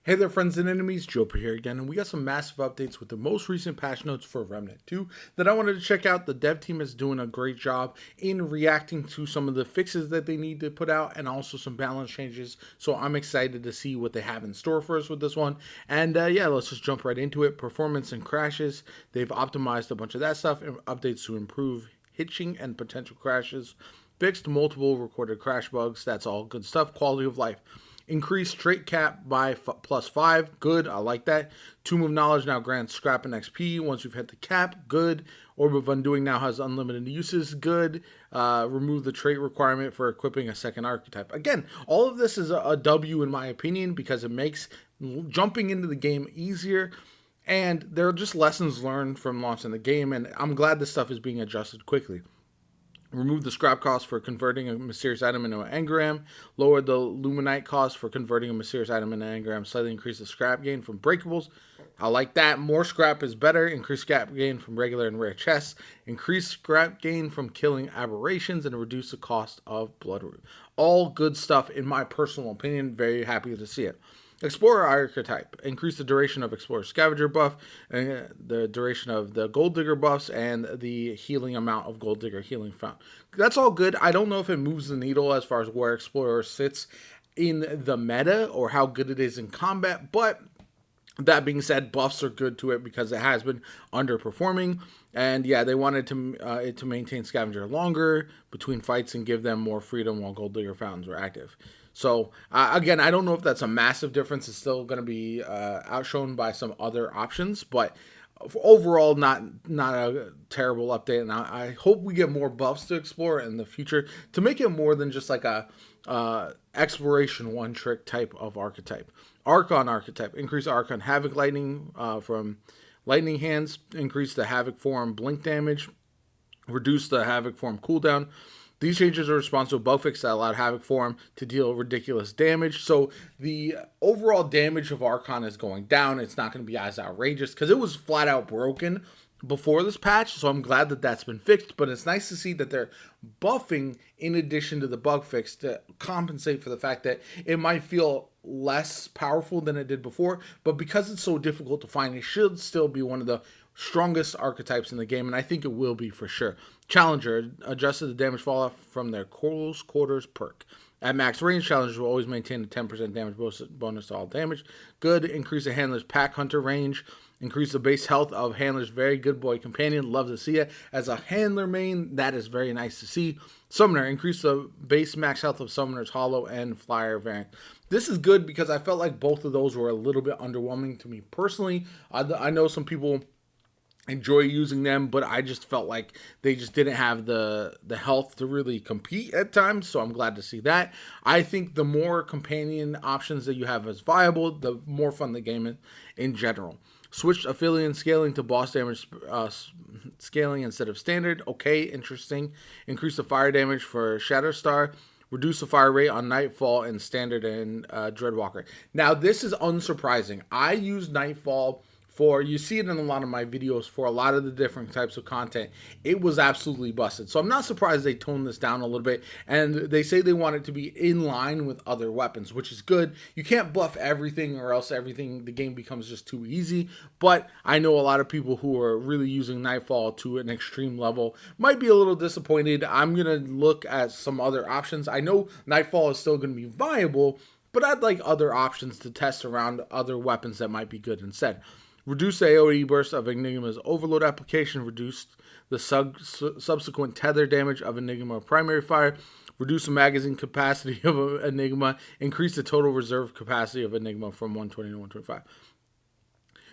Hey there, friends and enemies, JoPaWrites here again, and we got some massive updates with the most recent patch notes for Remnant 2 that I wanted to check out. The dev team is doing a great job in reacting to some of the fixes that they need to put out and also some balance changes, so I'm excited to see what they have in store for us with this one. And yeah, let's just jump right into it. Performance and crashes, they've optimized a bunch of that stuff and updates to improve hitching and potential crashes, fixed multiple recorded crash bugs, that's all good stuff. Quality of life, increased trait cap by +5. Good. I like that. Tomb of Knowledge now grants scrap and XP once you've hit the cap. Good. Orb of Undoing now has unlimited uses. Good. Remove the trait requirement for equipping a second archetype. Again, all of this is a W in my opinion because it makes jumping into the game easier. And there are just lessons learned from launching the game. And I'm glad this stuff is being adjusted quickly. Remove the scrap cost for converting a mysterious item into an engram. Lower the luminite cost for converting a mysterious item into an engram. Slightly increase the scrap gain from breakables. I like that. More scrap is better. Increase scrap gain from regular and rare chests. Increase scrap gain from killing aberrations and reduce the cost of bloodroot. All good stuff in my personal opinion. Very happy to see it. Explorer archetype. Increase the duration of Explorer Scavenger buff, the duration of the Gold Digger buffs, and the healing amount of Gold Digger healing found. That's all good. I don't know if it moves the needle as far as where Explorer sits in the meta or how good it is in combat, but that being said, buffs are good to it because it has been underperforming. And yeah, they wanted it to maintain Scavenger longer between fights and give them more freedom while Gold Digger fountains were active. So again, I don't know if that's a massive difference. It's still going to be outshone by some other options, but overall, not a terrible update. And I hope we get more buffs to explore in the future to make it more than just like a exploration one trick type of archetype. Archon archetype. Increase Archon Havoc Lightning from Lightning Hands. Increase the Havoc form blink damage. Reduce the Havoc form cooldown. These changes are responsible to bug fix that allowed Havoc form to deal ridiculous damage. So the overall damage of Archon is going down. It's not going to be as outrageous because it was flat out broken before this patch. So I'm glad that that's been fixed. But it's nice to see that they're buffing in addition to the bug fix to compensate for the fact that it might feel less powerful than it did before. But because it's so difficult to find, it should still be one of the strongest archetypes in the game, and I think it will be for sure. Challenger adjusted the damage fall off from their close quarters perk. At max range, challengers will always maintain a 10% damage bonus to all damage. Good. Increase the handler's pack hunter range. Increase the base health of handler's very good boy companion. Love to see it. As a handler main, that is very nice to see. Summoner. Increase the base max health of summoner's hollow and flyer variant. This is good because I felt like both of those were a little bit underwhelming to me personally. I know some people enjoy using them, but I just felt like they just didn't have the health to really compete at times, so I'm glad to see that. I think the more companion options that you have as viable, the more fun the game is in general. Switched affiliate scaling to boss damage scaling instead of standard. Okay, interesting. Increase the fire damage for Shatterstar. Reduce the fire rate on Nightfall and standard and Dreadwalker. Now, this is unsurprising. I use Nightfall you see it in a lot of my videos for a lot of the different types of content. It was absolutely busted. So I'm not surprised they toned this down a little bit. And they say they want it to be in line with other weapons, which is good. You can't buff everything or else the game becomes just too easy. But I know a lot of people who are really using Nightfall to an extreme level might be a little disappointed. I'm going to look at some other options. I know Nightfall is still going to be viable, but I'd like other options to test around other weapons that might be good instead. Reduce the AoE burst of Enigma's Overload application. Reduce the subsequent tether damage of Enigma primary fire. Reduce the magazine capacity of Enigma. Increase the total reserve capacity of Enigma from 120 to 125.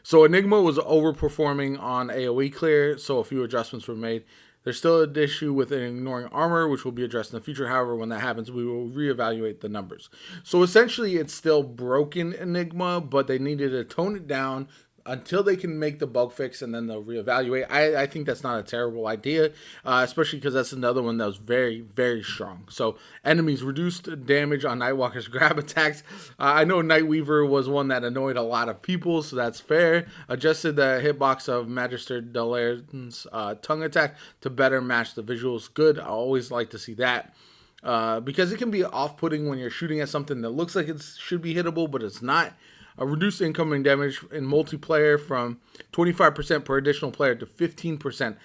So Enigma was overperforming on AoE clear, so a few adjustments were made. There's still an issue with ignoring armor, which will be addressed in the future. However, when that happens, we will reevaluate the numbers. So essentially, it's still broken Enigma, but they needed to tone it down until they can make the bug fix, and then they'll reevaluate. I think that's not a terrible idea, especially because that's another one that was very, very strong. So enemies reduced damage on Nightwalker's grab attacks. I know Nightweaver was one that annoyed a lot of people, so that's fair. Adjusted the hitbox of Magister Dalaire's tongue attack to better match the visuals. Good. I always like to see that. because it can be off-putting when you're shooting at something that looks like it should be hittable, but it's not. Reduced incoming damage in multiplayer from 25% per additional player to 15%.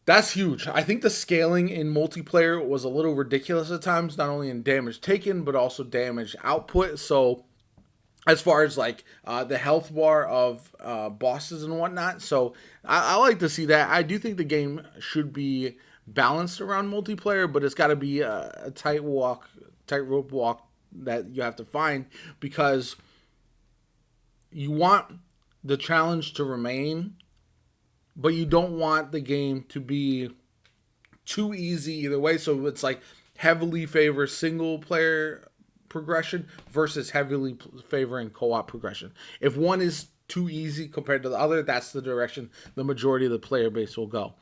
That's huge. I think the scaling in multiplayer was a little ridiculous at times, not only in damage taken, but also damage output. So, as far as like the health bar of bosses and whatnot. So, I like to see that. I do think the game should be balanced around multiplayer, but it's got to be a tightrope walk that you have to find, because you want the challenge to remain, but you don't want the game to be too easy either way. So it's like heavily favor single player progression versus heavily favoring co-op progression. If one is too easy compared to the other, that's the direction the majority of the player base will go.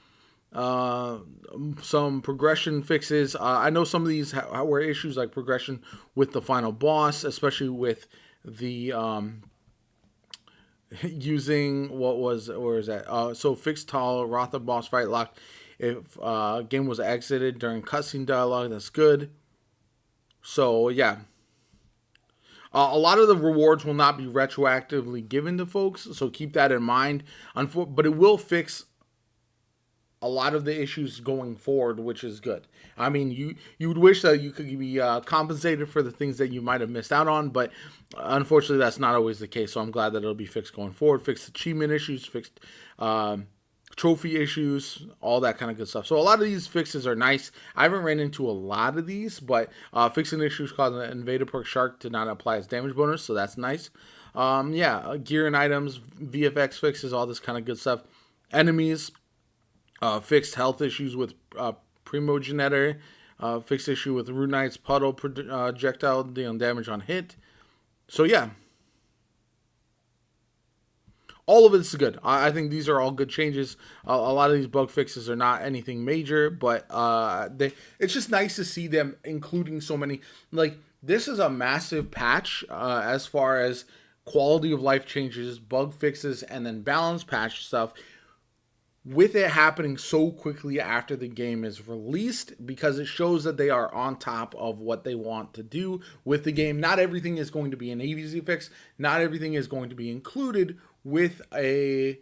Some progression fixes. I know some of these were issues like progression with the final boss, especially with the using what was, where is that? So fixed tall Rotha boss fight lock. If game was exited during cutscene dialogue, that's good. So yeah, a lot of the rewards will not be retroactively given to folks, so keep that in mind. But it will fix a lot of the issues going forward, which is good. I mean, you would wish that you could be compensated for the things that you might have missed out on, but unfortunately, that's not always the case. So I'm glad that it'll be fixed going forward. Fixed achievement issues, fixed trophy issues, all that kind of good stuff. So a lot of these fixes are nice. I haven't ran into a lot of these, but fixing issues causing an invader perk shark to not apply as damage bonus, so that's nice. Yeah, gear and items, VFX fixes, all this kind of good stuff. Enemies. Fixed health issues with Primogenitor. Fixed issue with Root Knight's puddle projectile dealing damage on hit. So yeah, all of it's good. I think these are all good changes. A lot of these bug fixes are not anything major, but it's just nice to see them including so many. Like, this is a massive patch as far as quality of life changes, bug fixes, and then balance patch stuff, with it happening so quickly after the game is released, because it shows that they are on top of what they want to do with the game. Not everything is going to be an easy fix. Not everything is going to be included with a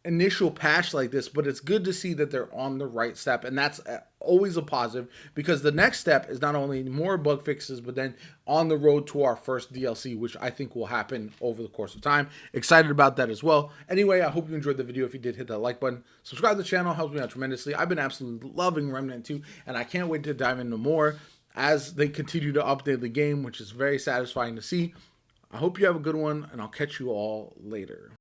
initial patch like this, but it's good to see that they're on the right step, and that's always a positive, because the next step is not only more bug fixes, but then on the road to our first DLC, which I think will happen over the course of time. Excited about that as well. Anyway, I hope you enjoyed the video. If you did, hit that like button. Subscribe to the channel, helps me out tremendously. I've been absolutely loving Remnant 2, and I can't wait to dive into more as they continue to update the game, which is very satisfying to see. I hope you have a good one, and I'll catch you all later.